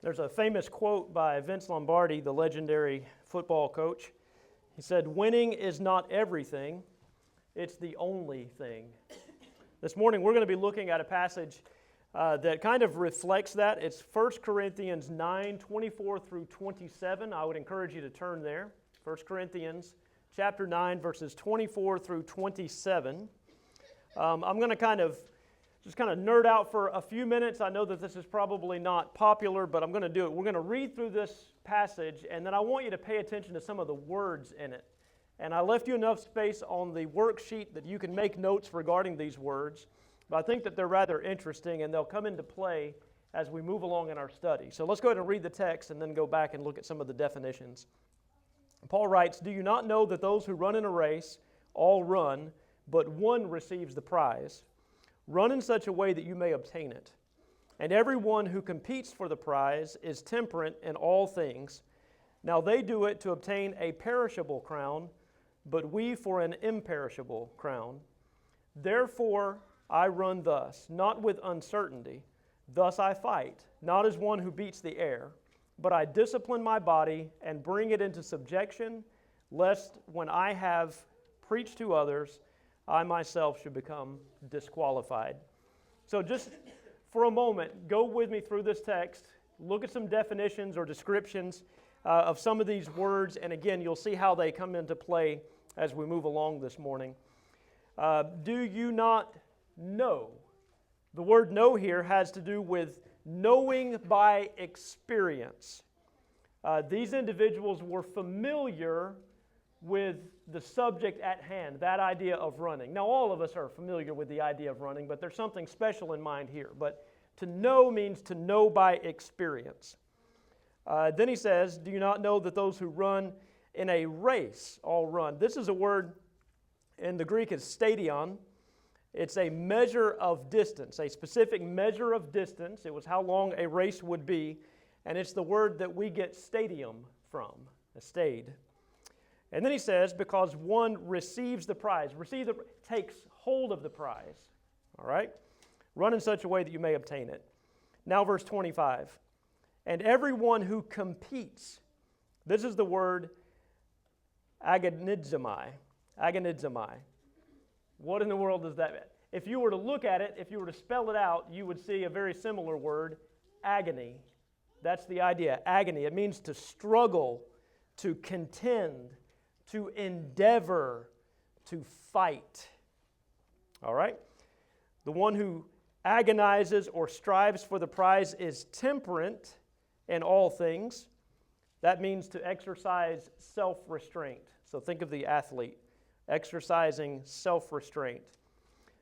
There's a famous quote by Vince Lombardi, the legendary football coach. He said, "Winning is not everything, it's the only thing." This morning we're going to be looking at a passage that kind of reflects that. It's 1 Corinthians 9:24 through 27. I would encourage you to turn there. 1 Corinthians chapter 9, verses 24 through 27. I'm going to kind of nerd out for a few minutes. I know that this is probably not popular, but I'm going to do it. We're going to read through this passage, and then I want you to pay attention to some of the words in it. And I left you enough space on the worksheet that you can make notes regarding these words, but I think that they're rather interesting, and they'll come into play as we move along in our study. So let's go ahead and read the text and then go back and look at some of the definitions. Paul writes, "Do you not know that those who run in a race all run, but one receives the prize? Run in such a way that you may obtain it. And everyone who competes for the prize is temperate in all things. Now they do it to obtain a perishable crown, but we for an imperishable crown. Therefore I run thus, not with uncertainty. Thus I fight, not as one who beats the air, but I discipline my body and bring it into subjection, lest when I have preached to others, I myself should become disqualified." So just for a moment, go with me through this text, look at some definitions or descriptions of some of these words, and again, you'll see how they come into play as we move along this morning. Do you not know? The word know here has to do with knowing by experience. These individuals were familiar with the subject at hand, that idea of running. Now, all of us are familiar with the idea of running, but there's something special in mind here. But to know means to know by experience. Then he says, "Do you not know that those who run in a race all run?" This is a word in the Greek is stadion. It's a measure of distance, a specific measure of distance. It was how long a race would be, and it's the word that we get stadium from, a stade. And then he says, because one receives the prize, takes hold of the prize. All right? Run in such a way that you may obtain it. Now verse 25. "And everyone who competes," this is the word agonizomai. Agonizomai. What in the world does that mean? If you were to look at it, if you were to spell it out, you would see a very similar word, agony. That's the idea, agony. It means to struggle, to contend, to endeavor, to fight. All right? The one who agonizes or strives for the prize is temperate in all things. That means to exercise self-restraint. So think of the athlete exercising self-restraint.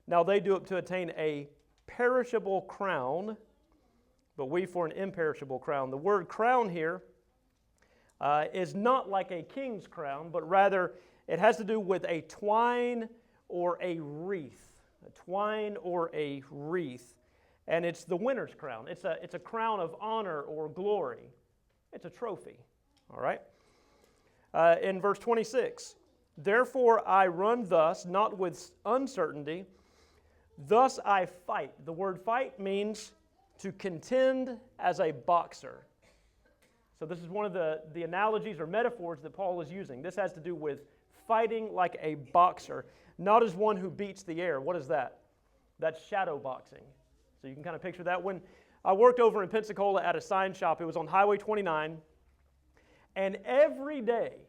Now they do it to attain a perishable crown, but we for an imperishable crown. The word crown here is not like a king's crown, but rather it has to do with a twine or a wreath. A twine or a wreath. And it's the winner's crown. It's a crown of honor or glory. It's a trophy. All right? In verse 26, "Therefore I run thus, not with uncertainty. Thus I fight." The word fight means to contend as a boxer. So this is one of the analogies or metaphors that Paul is using. This has to do with fighting like a boxer, not as one who beats the air. What is that? That's shadow boxing. So you can kind of picture that. When I worked over in Pensacola at a sign shop, it was on Highway 29, and every day,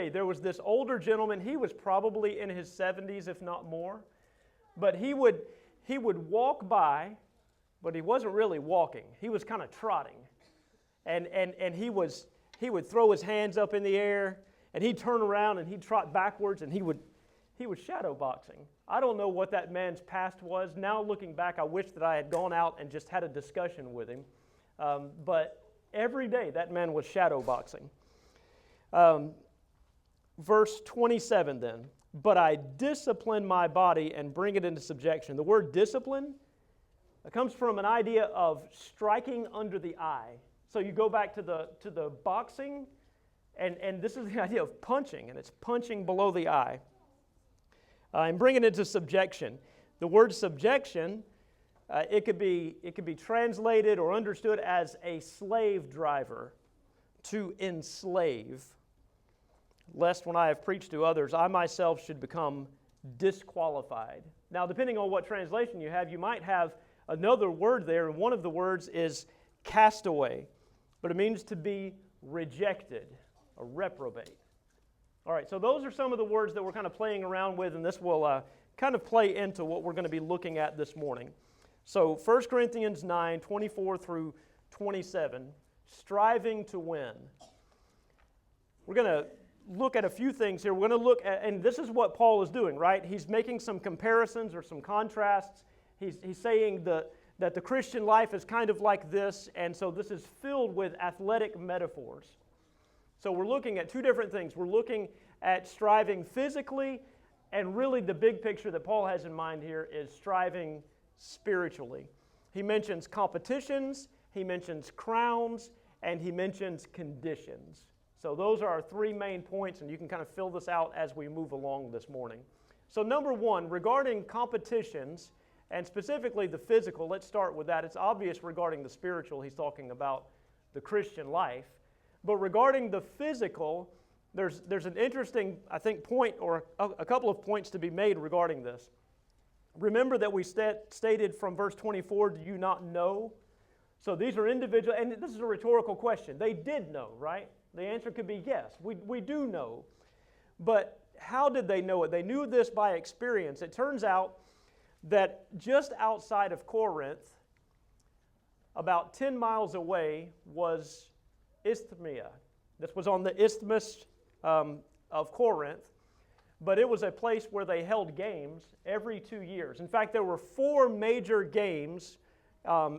there was this older gentleman. He was probably in his 70s, if not more. But he would walk by, but he wasn't really walking. He was kind of trotting. And he would throw his hands up in the air, and he'd turn around and he'd trot backwards, and he was shadow boxing. I don't know what that man's past was. Now looking back, I wish that I had gone out and just had a discussion with him. But every day that man was shadow boxing. Verse 27 then, "But I discipline my body and bring it into subjection." The word discipline comes from an idea of striking under the eye. So you go back to the boxing, and this is the idea of punching, and it's punching below the eye. And bring it into subjection. The word subjection It could be translated or understood as a slave driver, to enslave, lest when I have preached to others, I myself should become disqualified. Now, depending on what translation you have, you might have another word there, and one of the words is castaway, but it means to be rejected, a reprobate. All right, so those are some of the words that we're kind of playing around with, and this will kind of play into what we're going to be looking at this morning. So 1 Corinthians 9, 24 through 27, striving to win. We're going to look at a few things here. We're going to look at, and this is what Paul is doing, right? He's making some comparisons or some contrasts. He's saying that the Christian life is kind of like this, and so this is filled with athletic metaphors. So we're looking at two different things. We're looking at striving physically, and really the big picture that Paul has in mind here is striving spiritually. He mentions competitions, he mentions crowns, and he mentions conditions. So those are our three main points, and you can kind of fill this out as we move along this morning. So number one, regarding competitions, and specifically the physical, let's start with that. It's obvious regarding the spiritual, he's talking about the Christian life. But regarding the physical, there's an interesting, I think, point or a couple of points to be made regarding this. Remember that we stated from verse 24, do you not know? So these are individual, and this is a rhetorical question. They did know, right? The answer could be yes, we do know. But how did they know it? They knew this by experience. It turns out that just outside of Corinth, about 10 miles away, was Isthmia. This was on the isthmus of Corinth, but it was a place where they held games every 2 years. In fact, there were 4 major games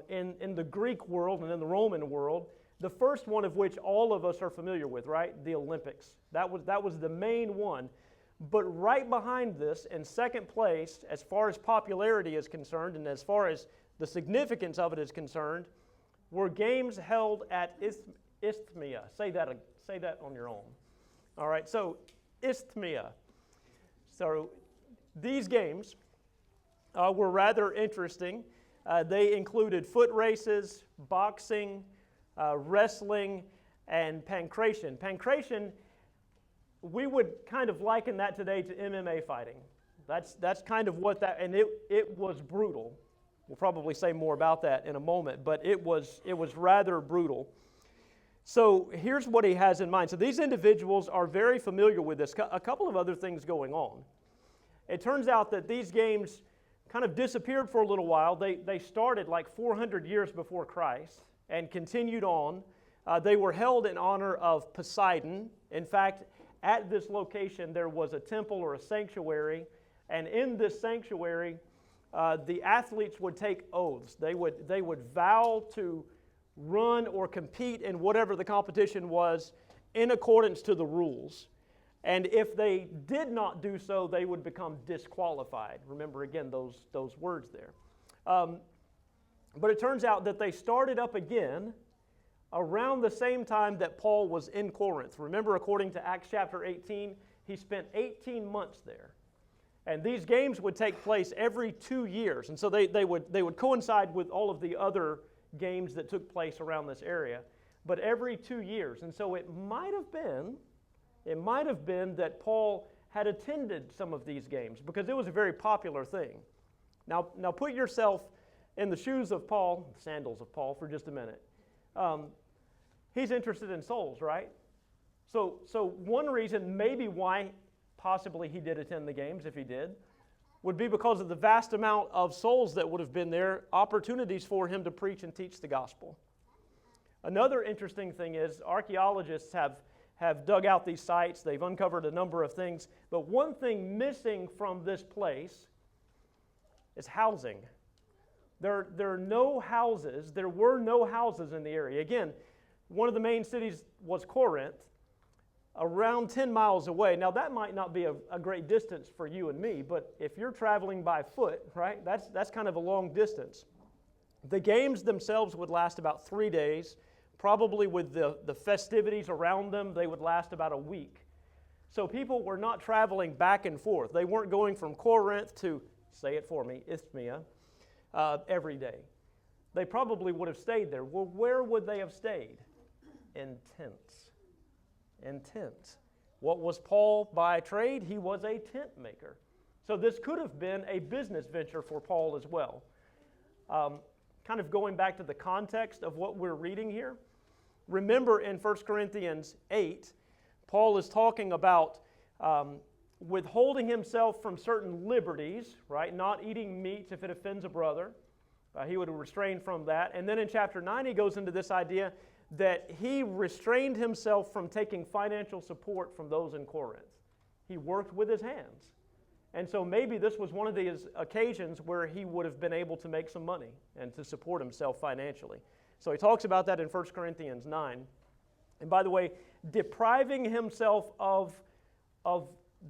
in the Greek world and in the Roman world, the first one of which all of us are familiar with, right? The Olympics. That was the main one. But right behind this, in second place, as far as popularity is concerned and as far as the significance of it is concerned, were games held at Isthmia. Say that on your own. All right, so Isthmia. So these games were rather interesting. They included foot races, boxing, wrestling, and pankration. Pankration, we would kind of liken that today to MMA fighting. That's kind of what that, and it was brutal. We'll probably say more about that in a moment, but it was rather brutal. So here's what he has in mind. So these individuals are very familiar with this. A couple of other things going on. It turns out that these games kind of disappeared for a little while. They started like 400 years before Christ and continued on. They were held in honor of Poseidon. In fact, at this location there was a temple or a sanctuary, and in this sanctuary the athletes would take oaths. They would vow to run or compete in whatever the competition was in accordance to the rules. And if they did not do so, they would become disqualified. Remember, again, those words there. But it turns out that they started up again around the same time that Paul was in Corinth. Remember, according to Acts chapter 18, he spent 18 months there. And these games would take place every 2 years. And so they would coincide with all of the other games that took place around this area, but every 2 years. And so it might have been that Paul had attended some of these games because it was a very popular thing. Now put yourself in the shoes of Paul, the sandals of Paul, for just a minute. He's interested in souls, right? So one reason maybe why possibly he did attend the games, if he did, would be because of the vast amount of souls that would have been there, opportunities for him to preach and teach the gospel. Another interesting thing is archaeologists have dug out these sites. They've uncovered a number of things. But one thing missing from this place is housing. There are no houses. There were no houses in the area. Again, one of the main cities was Corinth, around 10 miles away. Now, that might not be a great distance for you and me, but if you're traveling by foot, right, that's kind of a long distance. The games themselves would last about 3 days. Probably with the festivities around them, they would last about a week. So people were not traveling back and forth. They weren't going from Corinth to, say it for me, Isthmia. every day. They probably would have stayed there. Well, where would they have stayed? In tents. In tents. What was Paul by trade? He was a tent maker. So this could have been a business venture for Paul as well. Kind of going back to the context of what we're reading here. Remember in 1 Corinthians 8, Paul is talking about withholding himself from certain liberties, right? Not eating meat if it offends a brother. He would restrain from that. And then in chapter 9, he goes into this idea that he restrained himself from taking financial support from those in Corinth. He worked with his hands. And so maybe this was one of these occasions where he would have been able to make some money and to support himself financially. So he talks about that in 1 Corinthians 9. And by the way, depriving himself of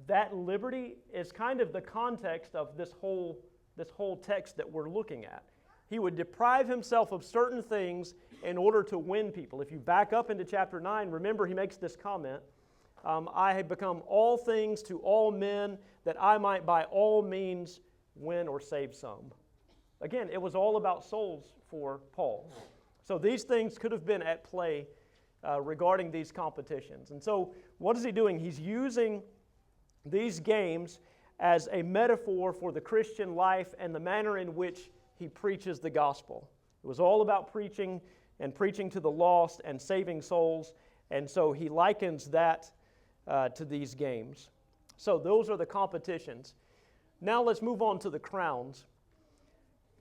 that liberty is kind of the context of this whole text that we're looking at. He would deprive himself of certain things in order to win people. If you back up into chapter 9, remember he makes this comment, I have become all things to all men that I might by all means win or save some. Again, it was all about souls for Paul. So these things could have been at play regarding these competitions. And so what is he doing? He's using these games as a metaphor for the Christian life and the manner in which he preaches the gospel. It was all about preaching and preaching to the lost and saving souls. And so he likens that to these games. So those are the competitions. Now let's move on to the crowns.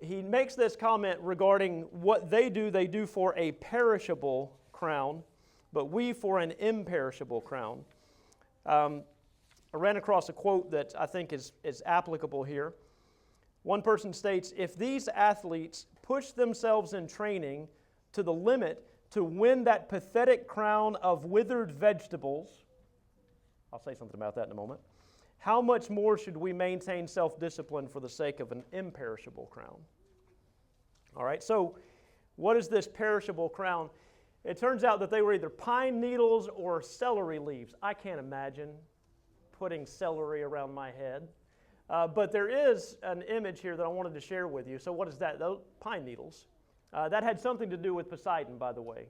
He makes this comment regarding what they do for a perishable crown, but we for an imperishable crown. I ran across a quote that I think is applicable here. One person states, if these athletes push themselves in training to the limit to win that pathetic crown of withered vegetables, I'll say something about that in a moment, how much more should we maintain self-discipline for the sake of an imperishable crown? All right, so what is this perishable crown? It turns out that they were either pine needles or celery leaves. I can't imagine putting celery around my head. But there is an image here that I wanted to share with you. So what is that? Those pine needles. That had something to do with Poseidon, by the way.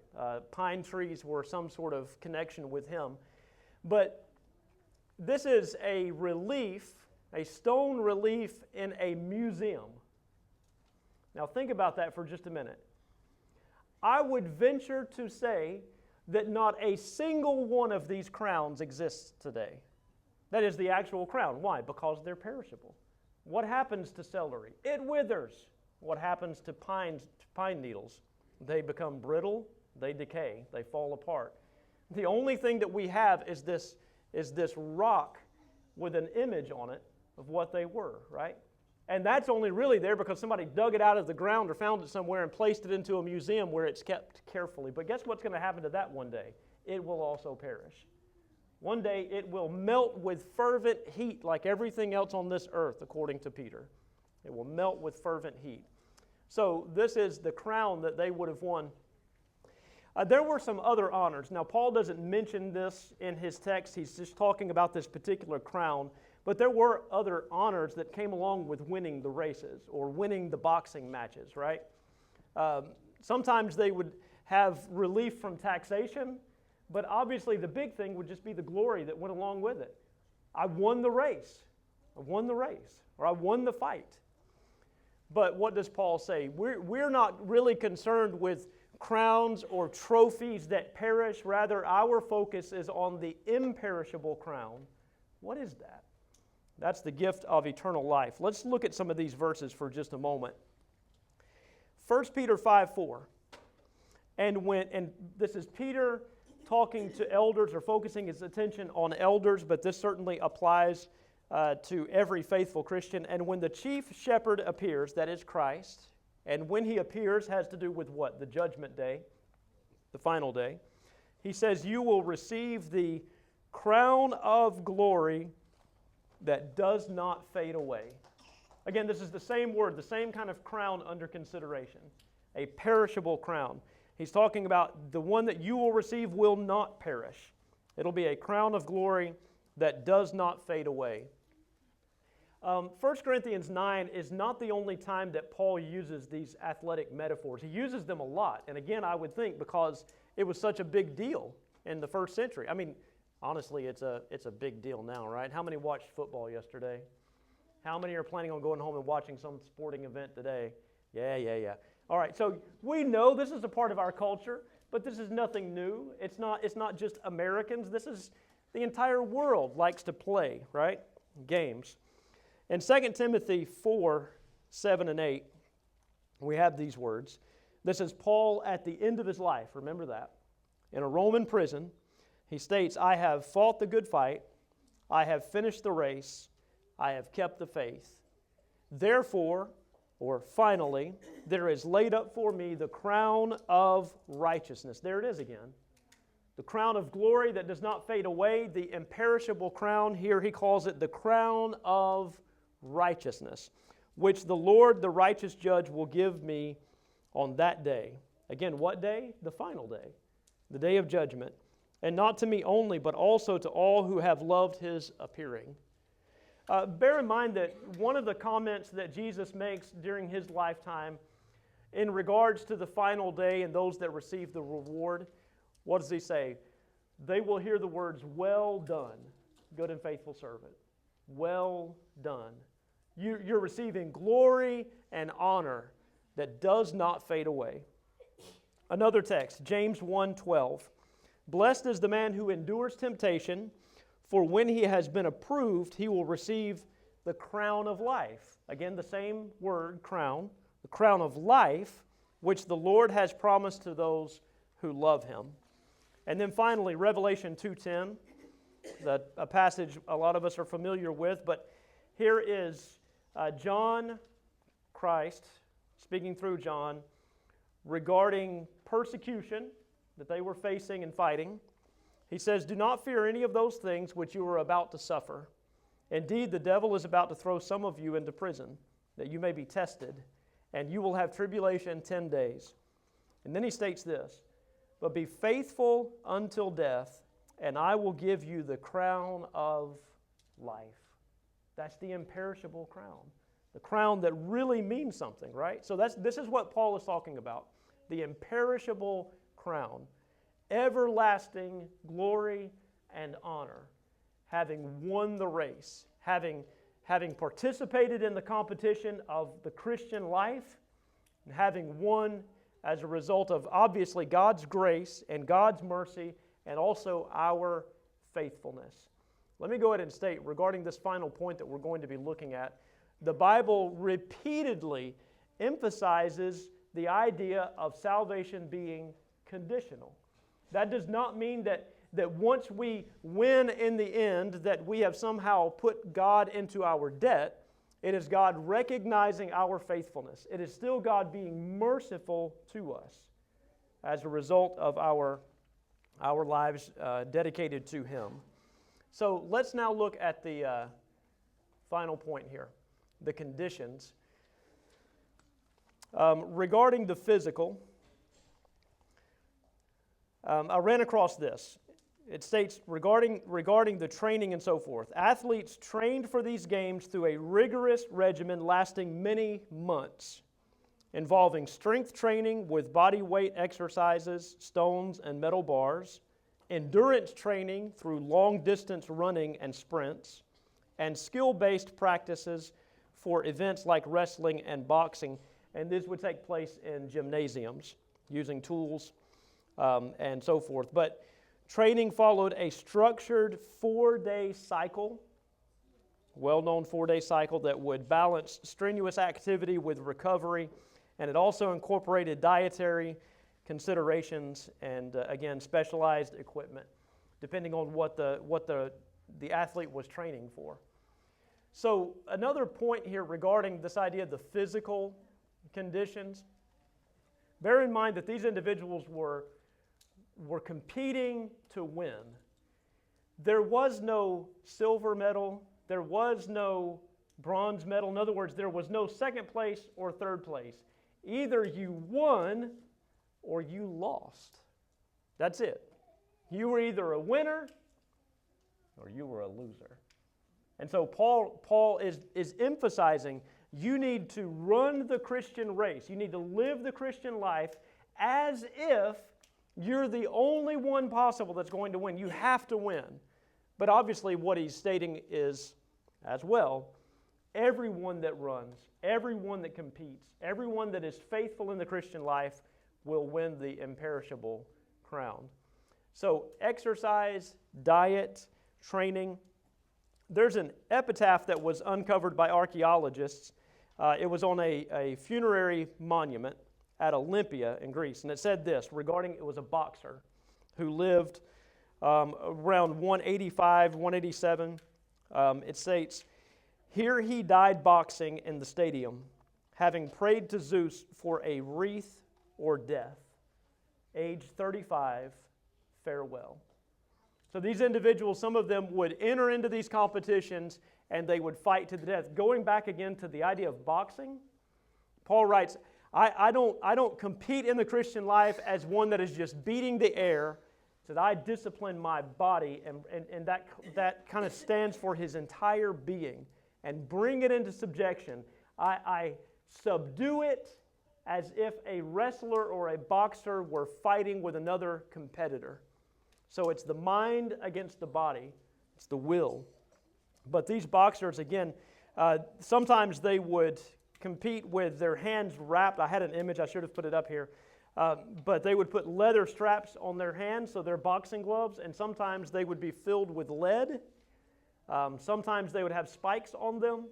Pine trees were some sort of connection with him. But this is a relief, a stone relief in a museum. Now think about that for just a minute. I would venture to say that not a single one of these crowns exists today. That is the actual crown. Why? Because they're perishable. What happens to celery? It withers. What happens to pine needles? They become brittle, they decay, they fall apart. The only thing that we have is this rock with an image on it of what they were, right? And that's only really there because somebody dug it out of the ground or found it somewhere and placed it into a museum where it's kept carefully. But guess what's going to happen to that one day? It will also perish. One day it will melt with fervent heat like everything else on this earth, according to Peter. It will melt with fervent heat. So this is the crown that they would have won. There were some other honors. Now, Paul doesn't mention this in his text. He's just talking about this particular crown. But there were other honors that came along with winning the races or winning the boxing matches, right? Sometimes they would have relief from taxation. But obviously the big thing would just be the glory that went along with it. I won the race. I won the race. Or I won the fight. But what does Paul say? We're not really concerned with crowns or trophies that perish. Rather, our focus is on the imperishable crown. What is that? That's the gift of eternal life. Let's look at some of these verses for just a moment. 1 Peter 5:4. And this is Peter talking to elders or focusing his attention on elders, but this certainly applies to every faithful Christian. And when the chief shepherd appears, that is Christ, and when he appears has to do with what? The judgment day, the final day. He says, you will receive the crown of glory that does not fade away. Again, this is the same word, the same kind of crown under consideration, a perishable crown. He's talking about the one that you will receive will not perish. It'll be a crown of glory that does not fade away. 1 Corinthians 9 is not the only time that Paul uses these athletic metaphors. He uses them a lot. And again, I would think because it was such a big deal in the first century. I mean, honestly, it's a big deal now, right? How many watched football yesterday? How many are planning on going home and watching some sporting event today? Yeah. All right, so we know this is a part of our culture, but this is nothing new. It's not just Americans. This is the entire world likes to play, right? Games. In 2 Timothy 4, 7 and 8, we have these words. This is Paul at the end of his life, remember that. In a Roman prison, he states, I have fought the good fight, I have finished the race, I have kept the faith. Therefore, or finally, there is laid up for me the crown of righteousness. There it is again. The crown of glory that does not fade away, the imperishable crown. Here he calls it the crown of righteousness, which the Lord, the righteous judge, will give me on that day. Again, what day? The final day, the day of judgment. And not to me only, but also to all who have loved his appearing. Bear in mind that one of the comments that Jesus makes during his lifetime in regards to the final day and those that receive the reward, what does he say? They will hear the words, well done, good and faithful servant. Well done. You're receiving glory and honor that does not fade away. Another text, James 1:12. Blessed is the man who endures temptation, for when he has been approved, he will receive the crown of life. Again, the same word, crown. The crown of life, which the Lord has promised to those who love him. And then finally, Revelation 2:10, a passage a lot of us are familiar with, but here is John Christ speaking through John regarding persecution that they were facing and fighting. He says, do not fear any of those things which you are about to suffer. Indeed, the devil is about to throw some of you into prison, that you may be tested, and you will have tribulation 10 days. And then he states this, but be faithful until death, and I will give you the crown of life. That's the imperishable crown. The crown that really means something, right? So this is what Paul is talking about. The imperishable crown. Everlasting glory and honor. Having won the race. Having participated in the competition of the Christian life. And having won as a result of obviously God's grace and God's mercy and also our faithfulness. Let me go ahead and state regarding this final point that we're going to be looking at, the Bible repeatedly emphasizes the idea of salvation being conditional. That does not mean that once we win in the end that we have somehow put God into our debt. It is God recognizing our faithfulness. It is still God being merciful to us as a result of our lives dedicated to Him. So let's now look at the final point here, the conditions. Regarding the physical, I ran across this. It states regarding the training and so forth, athletes trained for these games through a rigorous regimen lasting many months, involving strength training with body weight exercises, stones, and metal bars, endurance training through long-distance running and sprints, and skill-based practices for events like wrestling and boxing. And this would take place in gymnasiums using tools and so forth. But training followed a structured 4-day cycle, well-known 4-day cycle that would balance strenuous activity with recovery, and it also incorporated dietary considerations and, again, specialized equipment, depending on what the athlete was training for. So another point here regarding this idea of the physical conditions, bear in mind that these individuals were competing to win. There was no silver medal. There was no bronze medal. In other words, there was no second place or third place. Either you won or you lost. That's it. You were either a winner or you were a loser. And so Paul is emphasizing you need to run the Christian race. You need to live the Christian life as if you're the only one possible that's going to win. You have to win. But obviously what he's stating is, as well, everyone that runs, everyone that competes, everyone that is faithful in the Christian life will win the imperishable crown. So exercise, diet, training. There's an epitaph that was uncovered by archaeologists. It was on a funerary monument at Olympia in Greece. And it said this regarding, it was a boxer who lived around 185, 187. It states, "Here he died boxing in the stadium, having prayed to Zeus for a wreath or death. Age 35, farewell." So these individuals, some of them would enter into these competitions and they would fight to the death. Going back again to the idea of boxing, Paul writes, I don't compete in the Christian life as one that is just beating the air. He said, I discipline my body, and that kind of stands for his entire being, and bring it into subjection. I subdue it as if a wrestler or a boxer were fighting with another competitor. So it's the mind against the body. It's the will. But these boxers, again, sometimes they would compete with their hands wrapped. I had an image, I should have put it up here. But they would put leather straps on their hands, so they're boxing gloves, and sometimes they would be filled with lead. Sometimes they would have spikes on them.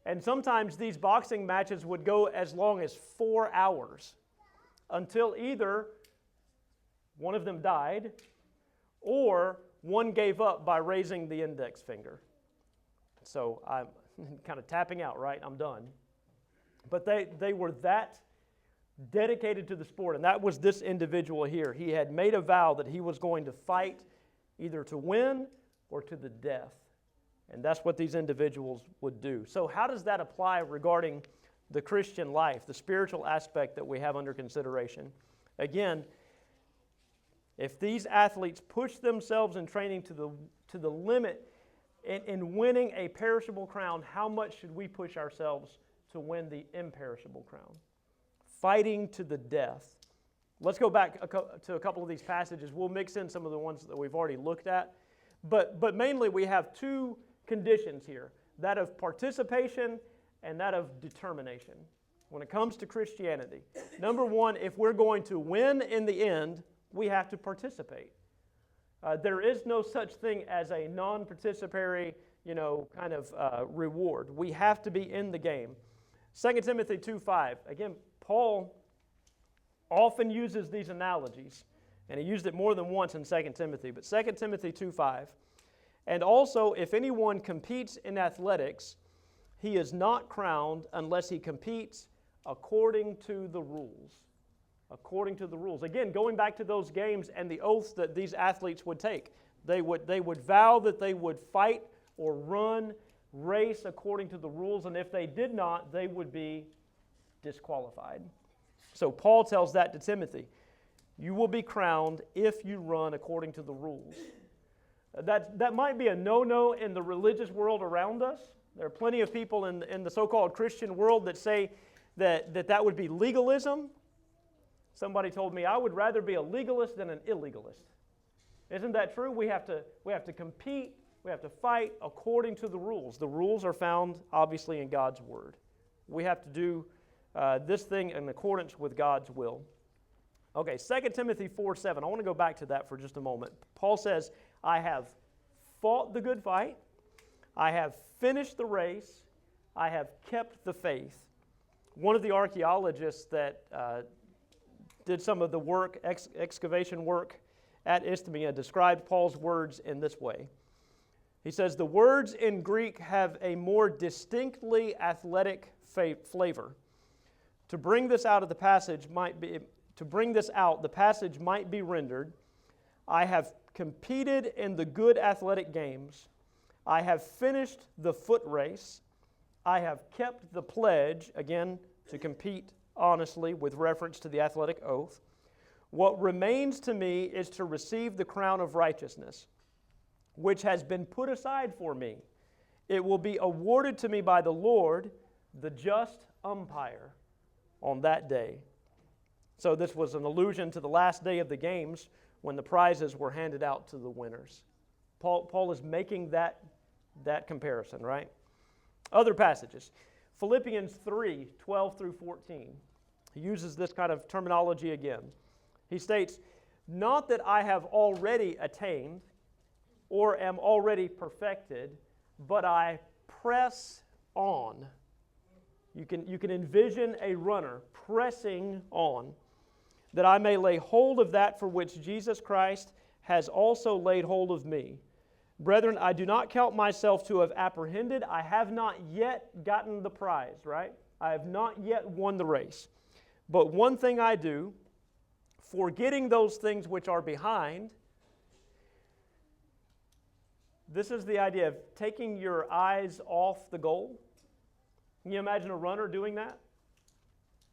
And sometimes these boxing matches would go as long as 4 hours until either one of them died or one gave up by raising the index finger. So I'm kind of tapping out, right? I'm done. But they were that dedicated to the sport, and that was this individual here. He had made a vow that he was going to fight either to win or to the death. And that's what these individuals would do. So how does that apply regarding the Christian life, the spiritual aspect that we have under consideration? Again, if these athletes push themselves in training to the limit in winning a perishable crown, how much should we push ourselves to win the imperishable crown? Fighting to the death. Let's go back to a couple of these passages. We'll mix in some of the ones that we've already looked at. But mainly we have two conditions here, that of participation and that of determination when it comes to Christianity. Number one, if we're going to win in the end, we have to participate. There is no such thing as a non-participatory, kind of reward. We have to be in the game. 2 Timothy 2:5. Again, Paul often uses these analogies, and he used it more than once in 2 Timothy, but 2 Timothy 2:5. And also, if anyone competes in athletics, he is not crowned unless he competes according to the rules. According to the rules. Again, going back to those games and the oaths that these athletes would take. They would vow that they would fight or run, race according to the rules, and if they did not, they would be disqualified. So Paul tells that to Timothy. You will be crowned if you run according to the rules. That might be a no-no in the religious world around us. There are plenty of people in the so-called Christian world that say that would be legalism. Somebody told me, I would rather be a legalist than an illegalist. Isn't that true? We have to compete, we have to fight according to the rules. The rules are found, obviously, in God's Word. We have to do this thing in accordance with God's will. Okay, 2 Timothy 4:7. I want to go back to that for just a moment. Paul says, I have fought the good fight, I have finished the race, I have kept the faith. One of the archaeologists that did some of the work, excavation work at Isthmia, described Paul's words in this way. He says, the words in Greek have a more distinctly athletic flavor. To bring this out, the passage might be rendered, I have competed in the good athletic games, I have finished the foot race, I have kept the pledge, again, to compete honestly with reference to the athletic oath. What remains to me is to receive the crown of righteousness, which has been put aside for me It will be awarded to me by the Lord, the just umpire, on that day. So this was an allusion to the last day of the games when the prizes were handed out to the winners. Paul is making that comparison, right? Other passages. Philippians 3, 12 through 14. He uses this kind of terminology again. He states, "Not that I have already attained or am already perfected, but I press on." You can envision a runner pressing on, "that I may lay hold of that for which Jesus Christ has also laid hold of me. Brethren, I do not count myself to have apprehended." I have not yet gotten the prize, right? I have not yet won the race. "But one thing I do, forgetting those things which are behind." This is the idea of taking your eyes off the goal. Can you imagine a runner doing that?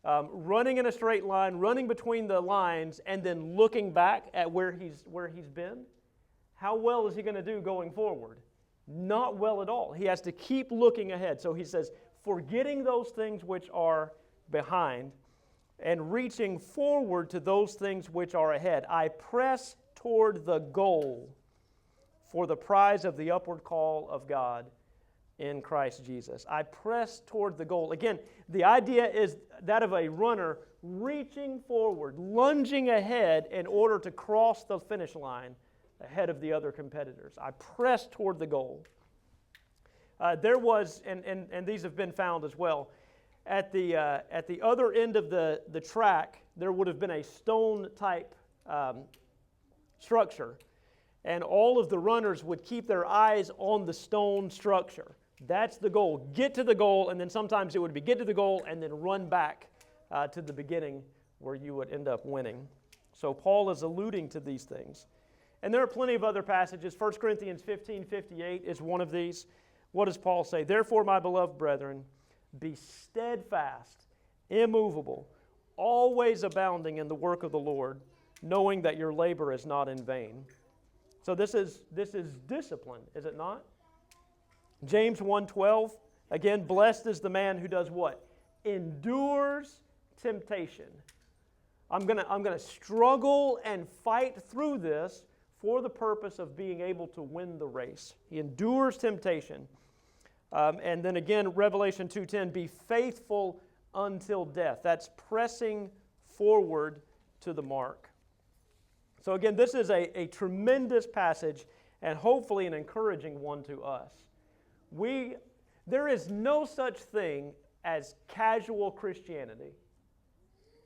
Running in a straight line, running between the lines, and then looking back at where he's been. How well is he going to do going forward? Not well at all. He has to keep looking ahead. So he says, forgetting those things which are behind and reaching forward to those things which are ahead. I press toward the goal for the prize of the upward call of God in Christ Jesus. I press toward the goal. Again, the idea is that of a runner reaching forward, lunging ahead in order to cross the finish line ahead of the other competitors. I press toward the goal. There was, and these have been found as well, at the other end of the track, there would have been a stone-type structure, and all of the runners would keep their eyes on the stone structure. That's the goal. Get to the goal, and then sometimes it would be get to the goal and then run back to the beginning where you would end up winning. So Paul is alluding to these things. And there are plenty of other passages. 1 Corinthians 15:58 is one of these. What does Paul say? "Therefore, my beloved brethren, be steadfast, immovable, always abounding in the work of the Lord, knowing that your labor is not in vain." So this is discipline, is it not? James 1:12, again, "Blessed is the man who does what? Endures temptation." I'm gonna struggle and fight through this for the purpose of being able to win the race. He endures temptation. And then again, Revelation 2:10, "Be faithful until death." That's pressing forward to the mark. So again, this is a tremendous passage and hopefully an encouraging one to us. There is no such thing as casual Christianity.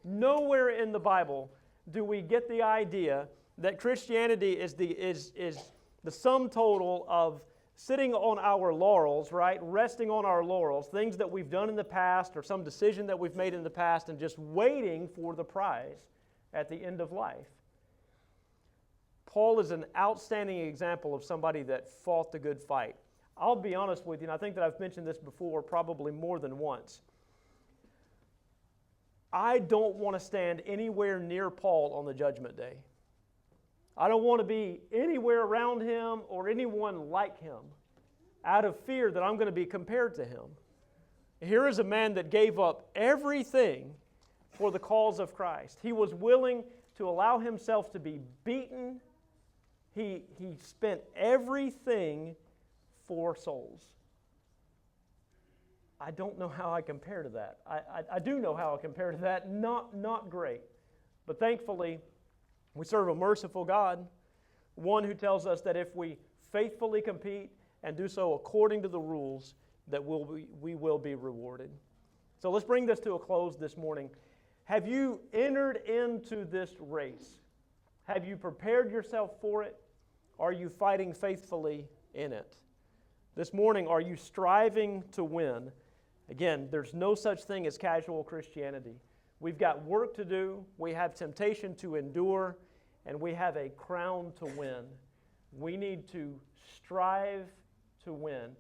Nowhere in the Bible do we get the idea that Christianity is the sum total of sitting on our laurels, right? Resting on our laurels, things that we've done in the past or some decision that we've made in the past and just waiting for the prize at the end of life. Paul is an outstanding example of somebody that fought the good fight. I'll be honest with you, and I think that I've mentioned this before probably more than once. I don't want to stand anywhere near Paul on the judgment day. I don't want to be anywhere around him or anyone like him out of fear that I'm going to be compared to him. Here is a man that gave up everything for the cause of Christ. He was willing to allow himself to be beaten. He spent everything for souls. I don't know how I compare to that. I do know how I compare to that. Not great. But thankfully, we serve a merciful God, one who tells us that if we faithfully compete and do so according to the rules, that we will be rewarded. So let's bring this to a close this morning. Have you entered into this race? Have you prepared yourself for it? Are you fighting faithfully in it? This morning, are you striving to win? Again, there's no such thing as casual Christianity. We've got work to do, we have temptation to endure, and we have a crown to win. We need to strive to win.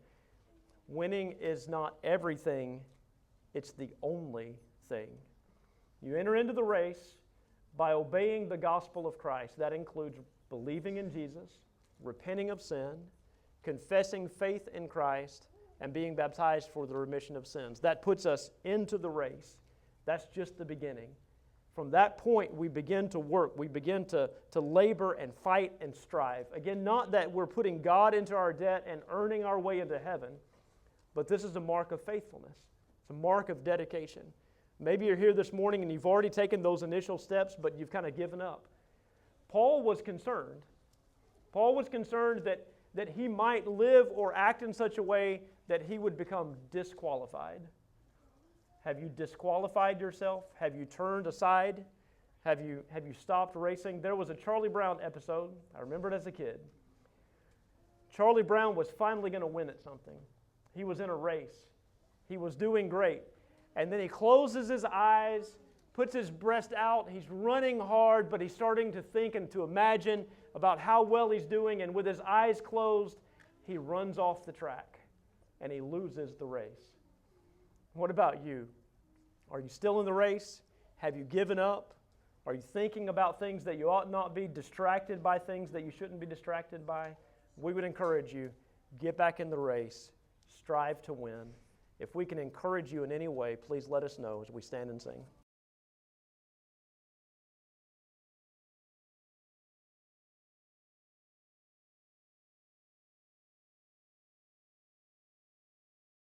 Winning is not everything, it's the only thing. You enter into the race by obeying the gospel of Christ. That includes believing in Jesus, repenting of sin, confessing faith in Christ, and being baptized for the remission of sins. That puts us into the race. That's just the beginning. From that point, we begin to work. We begin to labor and fight and strive. Again, not that we're putting God into our debt and earning our way into heaven, but this is a mark of faithfulness. It's a mark of dedication. Maybe you're here this morning and you've already taken those initial steps, but you've kind of given up. Paul was concerned. Paul was concerned that he might live or act in such a way that he would become disqualified. Have you disqualified yourself? Have you turned aside? Have you stopped racing? There was a Charlie Brown episode. I remember it as a kid. Charlie Brown was finally going to win at something. He was in a race. He was doing great. And then he closes his eyes, puts his breast out. He's running hard, but he's starting to think and to imagine about how well he's doing. And with his eyes closed, he runs off the track and he loses the race. What about you? Are you still in the race? Have you given up? Are you thinking about things that you ought not be, distracted by things that you shouldn't be distracted by? We would encourage you, get back in the race, strive to win. If we can encourage you in any way, please let us know as we stand and sing.